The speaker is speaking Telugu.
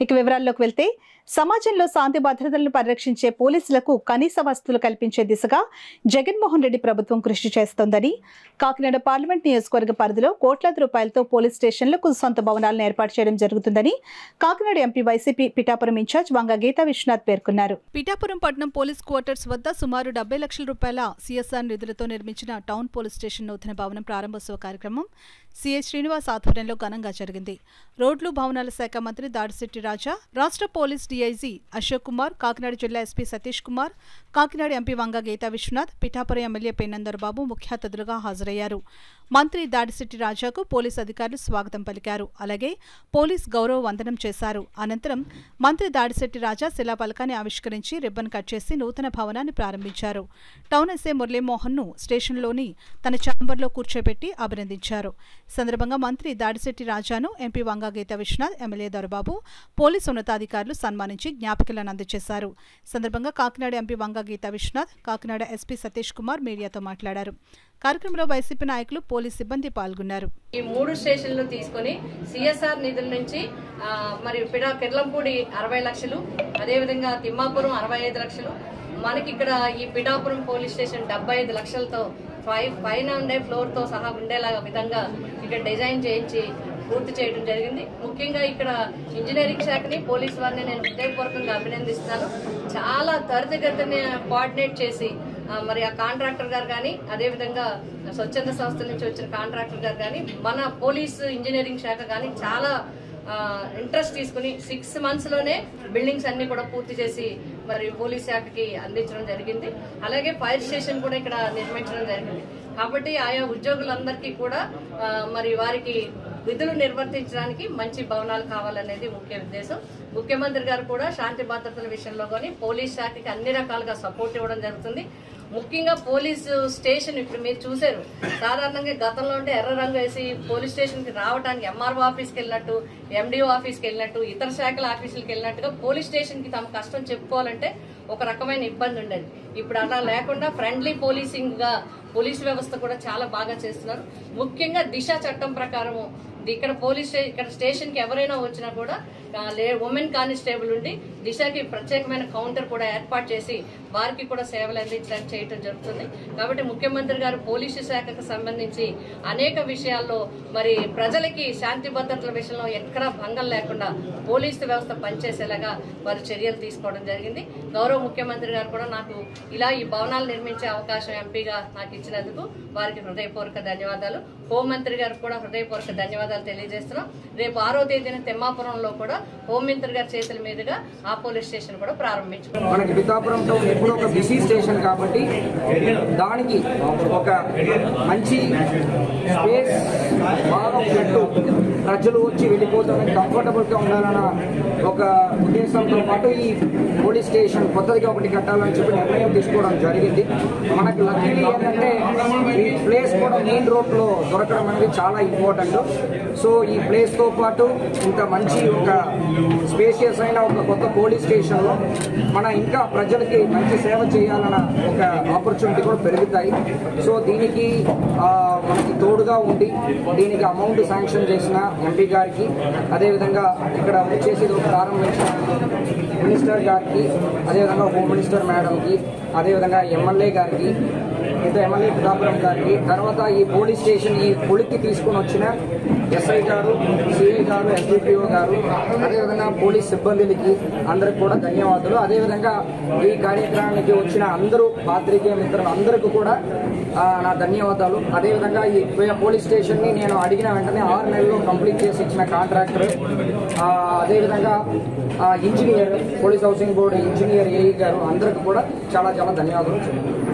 ఇక వివరాల్లోకి వెళ్తే సమాజంలో శాంతి భద్రతలను పరిరక్షించే పోలీసులకు కనీస వసతులు కల్పించే దిశగా జగన్మోహన్ రెడ్డి ప్రభుత్వం కృషి చేస్తోందని కాకినాడ పార్లమెంట్ నియోజకవర్గ పరిధిలో కోట్లాది రూపాయలతో పోలీస్ స్టేషన్లకు సొంత భవనాలను ఏర్పాటు చేయడం జరుగుతుందని Kakinada MP YCP Pithapuram incharge Vanga Geetha Viswanath పేర్కొన్నారు. పిఠాపురం పట్టణం పోలీస్ క్వార్టర్స్ వద్ద సుమారు 70 లక్షల రూపాయల సిఎస్ఆర్ నిధులతో నిర్మించిన టౌన్ పోలీస్ స్టేషన్ నూతన భవనం ప్రారంభోత్సవ కార్యక్రమం సిఐ శ్రీనివాస్ ఆధ్వర్యంలో ఘనంగా జరిగింది. రోడ్లు భవనాల శాఖ మంత్రి దాడిశెట్టి రాజా, రాష్ట్ర పోలీస్ డీఐజీ అశోక్ కుమార్, కాకినాడ జిల్లా ఎస్పీ సతీష్ కుమార్, కాకినాడ ఎంపీ వంగ గీతా విశ్వనాథ్, పిఠాపురం ఎమ్మెల్యే పేనందర్ బాబు ముఖ్య అతిథులుగా హాజరయ్యారు. మంత్రి దాడిశెట్టి రాజాకు పోలీసు అధికారులు స్వాగతం పలికారు. అలాగే పోలీస్ గౌరవ వందనం చేశారు. అనంతరం మంత్రి దాడిశెట్టి రాజా శిలాఫలకాన్ని ఆవిష్కరించి రిబ్బన్ కట్ చేసి నూతన భవనాన్ని ప్రారంభించారు. టౌన్ ఎస్ఐ మురళీమోహన్ ను స్టేషన్లోని తన ఛాంబర్లో కూర్చోబెట్టి అభినందించారు. సందర్భంగా మంత్రి దాడిశెట్టి రాజాను ఎంపీ వంగ గీతా విశ్వనాథ్, ఎమ్మెల్యే దొరబాబు, పోలీసు ఉన్నతాధికారులు సన్మానించి జ్ఞాపికలను అందజేశారు. సందర్భంగా కాకినాడ ఎంపీ వంగ గీతా విశ్వనాథ్, కాకినాడ ఎస్పీ సతీష్ కుమార్ మీడియాతో మాట్లాడారు. కార్యక్రమంలో వైసీపీ నాయకులు, పోలీస్ సిబ్బంది పాల్గొన్నారు. ఈ 3 స్టేషన్లు తీసుకుని సిఎస్ఆర్ నిధుల నుంచి మరి కిర్లంపూడి 60 లక్షలు, అదేవిధంగా తిమ్మాపురం 65 లక్షలు, మనకి ఇక్కడ ఈ పిఠాపురం పోలీస్ స్టేషన్ 75 లక్షలతో పైన ఉండే ఫ్లోర్ తో సహా ఉండేలాగా విధంగా ఇక్కడ డిజైన్ చేయించి పూర్తి చేయడం జరిగింది. ముఖ్యంగా ఇక్కడ ఇంజనీరింగ్ శాఖని, పోలీసు వారిని నేను హృదయపూర్వకంగా అభినందిస్తున్నాను. చాలా త్వరితగతిని కోఆర్డినేట్ చేసి మరి ఆ కాంట్రాక్టర్ గారు కానీ, అదేవిధంగా స్వచ్ఛంద సంస్థల నుంచి వచ్చిన కాంట్రాక్టర్ గారు కానీ, మన పోలీసు ఇంజనీరింగ్ శాఖ కానీ చాలా ఇంట్రెస్ట్ తీసుకుని 6 months లోనే బిల్డింగ్స్ అన్ని కూడా పూర్తి చేసి మరి పోలీస్ శాఖకి అందించడం జరిగింది. అలాగే ఫైర్ స్టేషన్ కూడా ఇక్కడ నిర్మించడం జరిగింది. కాబట్టి ఆయా ఉద్యోగులందరికీ కూడా మరి వారికి విధులు నిర్వర్తించడానికి మంచి భవనాలు కావాలనేది ముఖ్య ఉద్దేశం. ముఖ్యమంత్రి గారు కూడా శాంతి భద్రతల విషయంలో కానీ పోలీస్ శాఖకి అన్ని రకాలుగా సపోర్ట్ ఇవ్వడం జరుగుతుంది. ముఖ్యంగా పోలీసు స్టేషన్ ఇప్పుడు మీరు చూశారు, సాధారణంగా గతంలో ఉంటే ఎర్ర రంగు వేసి పోలీస్ స్టేషన్ కి రావడానికి ఎంఆర్ఓ ఆఫీస్కి వెళ్ళినట్టు, ఎండిఓ ఆఫీస్కి వెళ్ళినట్టు, ఇతర శాఖల ఆఫీసులకు వెళ్ళినట్టుగా పోలీస్ స్టేషన్ కి తమ కష్టం చెప్పుకోవాలంటే ఒక రకమైన ఇబ్బంది ఉండేది. ఇప్పుడు అలా లేకుండా ఫ్రెండ్లీ పోలీసింగ్ గా పోలీసు వ్యవస్థ కూడా చాలా బాగా చేస్తున్నారు. ముఖ్యంగా దిశ చట్టం ప్రకారము ఇక్కడ ఇక్కడ స్టేషన్ కి ఎవరైనా వచ్చినా కూడా ఉమెన్ కానిస్టేబుల్ ఉండి దిశకి ప్రత్యేకమైన కౌంటర్ కూడా ఏర్పాటు చేసి వారికి కూడా సేవలు అందించడానికి చేయడం జరుగుతుంది. కాబట్టి ముఖ్యమంత్రి గారు పోలీసు శాఖకు సంబంధించి అనేక విషయాల్లో మరి ప్రజలకి శాంతి భద్రతల విషయంలో ఎక్కడా భంగం లేకుండా పోలీసు వ్యవస్థ పనిచేసేలాగా వారు చర్యలు తీసుకోవడం జరిగింది. గౌరవ ముఖ్యమంత్రి గారు కూడా నాకు ఇలా ఈ భవనాలు నిర్మించే అవకాశం ఎంపీగా నాకు ఇచ్చినందుకు వారికి హృదయపూర్వక ధన్యవాదాలు. హోంమంత్రి గారికి కూడా హృదయపూర్వక ధన్యవాదాలు తెలియజేస్తున్నాం. రేపు 6వ తేదీన తిమ్మాపురంలో కూడా హోంమంత్రి గారి చేతుల మీదుగా ఆ పోలీస్ స్టేషన్ కూడా ప్రారంభించుకున్నాం. మనకి పిఠాపురం టౌన్ ఎప్పుడు ఒక బిజీ స్టేషన్ కాబట్టి దానికి ఒక మంచి స్పేస్ బాగా పెట్టు ప్రజలు వచ్చి వెళ్ళిపోతామని కంఫర్టబుల్ గా ఉండాలన్న ఒక ఉద్దేశంతో పాటు ఈ పోలీస్ స్టేషన్ కొత్తగా ఒకటి కట్టాలని చెప్పి నిర్ణయం తీసుకోవడం జరిగింది. మనకు లక్కీలీ ఏంటంటే ఈ ప్లేస్ కూడా మెయిన్ రోడ్ లో దొరకడం అనేది చాలా ఇంపార్టెంట్. సో ఈ ప్లేస్ తో పాటు ఇంత మంచి ఒక స్పేషియస్ అయిన ఒక కొత్త పోలీస్ స్టేషన్ లో మన ఇంకా ప్రజలకి మంచి సేవ చేయాలన్న ఒక ఆపర్చునిటీ కూడా పెరుగుతాయి. సో దీనికి మనకి తోడుగా ఉండి దీనికి అమౌంట్ శాంక్షన్ చేసిన ఎంపీ గారికి, అదేవిధంగా ఇక్కడ వచ్చేసి ప్రారంభించిన మినిస్టర్ గారికి, అదేవిధంగా హోమ్ మినిస్టర్ మేడంకి, అదేవిధంగా ఎమ్మెల్యే గారికి, ఎమ్మెల్యే పిఠాపురం గారికి, తర్వాత ఈ పోలీస్ స్టేషన్ ఈ కొలిక్కి తీసుకుని వచ్చిన ఎస్ఐ గారు, సిఐ గారు, ఎస్డిపిఓ గారు, అదేవిధంగా పోలీస్ సిబ్బందికి అందరికి కూడా ధన్యవాదాలు. అదేవిధంగా ఈ కార్యక్రమానికి వచ్చిన అందరూ పాత్రికేయ మిత్రులు అందరికీ కూడా నా ధన్యవాదాలు. అదేవిధంగా ఈ పోలీస్ స్టేషన్ ని నేను అడిగిన వెంటనే 6 నెలల్లో కంప్లీట్ చేసి ఇచ్చిన కాంట్రాక్టర్, అదేవిధంగా engineer, police housing board engineer AE గారు అందరికి కూడా చాలా చాలా ధన్యవాదాలు.